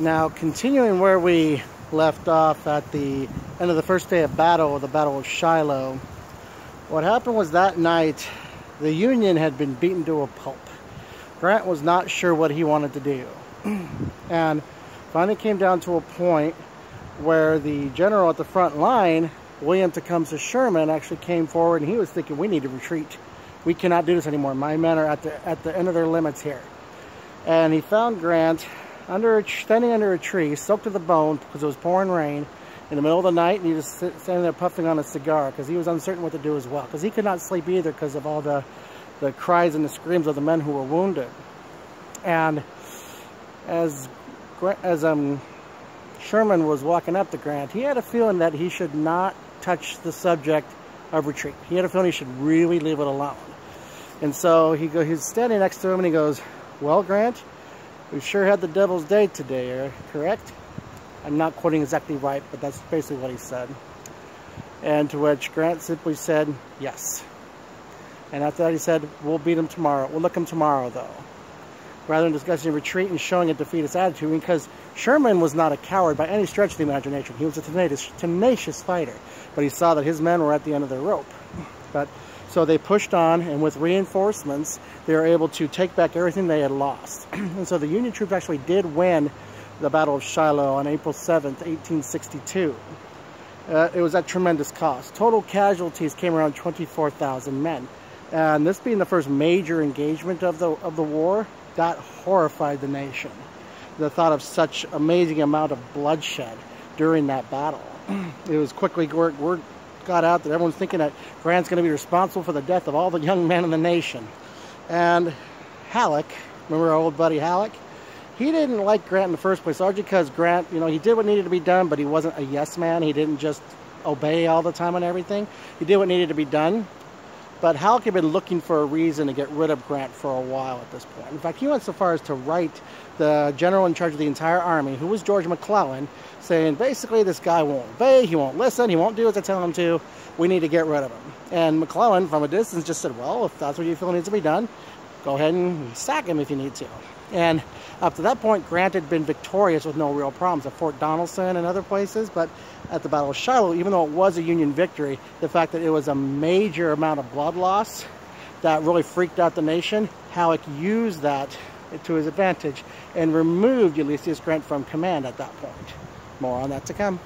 Now, continuing where we left off at the end of the first day of battle, the Battle of Shiloh, what happened was that night, the Union had been beaten to a pulp. Grant was not sure what he wanted to do. And finally came down to a point where the general at the front line, William Tecumseh Sherman, actually came forward, and he was thinking, we need to retreat. We cannot do this anymore. My men are at the end of their limits here. And he found Grant standing under a tree, soaked to the bone because it was pouring rain in the middle of the night, and he was standing there puffing on a cigar because he was uncertain what to do as well, because he could not sleep either because of all the cries and the screams of the men who were wounded. And as Sherman was walking up to Grant, he had a feeling that he should not touch the subject of retreat. He had a feeling he should really leave it alone. And so he's standing next to him, and he goes, "Well, Grant, we sure had the devil's day today, correct?" I'm not quoting exactly right, but that's basically what he said. And to which Grant simply said, "Yes." And after that he said, "We'll beat him tomorrow. We'll look him tomorrow, though." Rather than discussing retreat and showing a defeatist attitude, because Sherman was not a coward by any stretch of the imagination. He was a tenacious fighter, but he saw that his men were at the end of their rope. So they pushed on, and with reinforcements, they were able to take back everything they had lost. And so the Union troops actually did win the Battle of Shiloh on April 7th, 1862. It was at tremendous cost. Total casualties came around 24,000 men. And this being the first major engagement of the war, that horrified the nation. The thought of such amazing amount of bloodshed during that battle. It was quickly word got out that everyone's thinking that Grant's going to be responsible for the death of all the young men in the nation. And Halleck, remember our old buddy Halleck? He didn't like Grant in the first place, largely because Grant, he did what needed to be done, but he wasn't a yes man. He didn't just obey all the time on everything. He did what needed to be done. But Halleck had been looking for a reason to get rid of Grant for a while at this point. In fact, he went so far as to write the general in charge of the entire army, who was George McClellan, saying, basically, this guy won't obey, he won't listen, he won't do as I tell him to, we need to get rid of him. And McClellan, from a distance, just said, well, if that's what you feel needs to be done, go ahead and sack him if you need to. And up to that point, Grant had been victorious with no real problems at Fort Donelson and other places, but at the Battle of Shiloh, even though it was a Union victory, the fact that it was a major amount of blood loss that really freaked out the nation, Halleck used that to his advantage and removed Ulysses Grant from command at that point. More on that to come.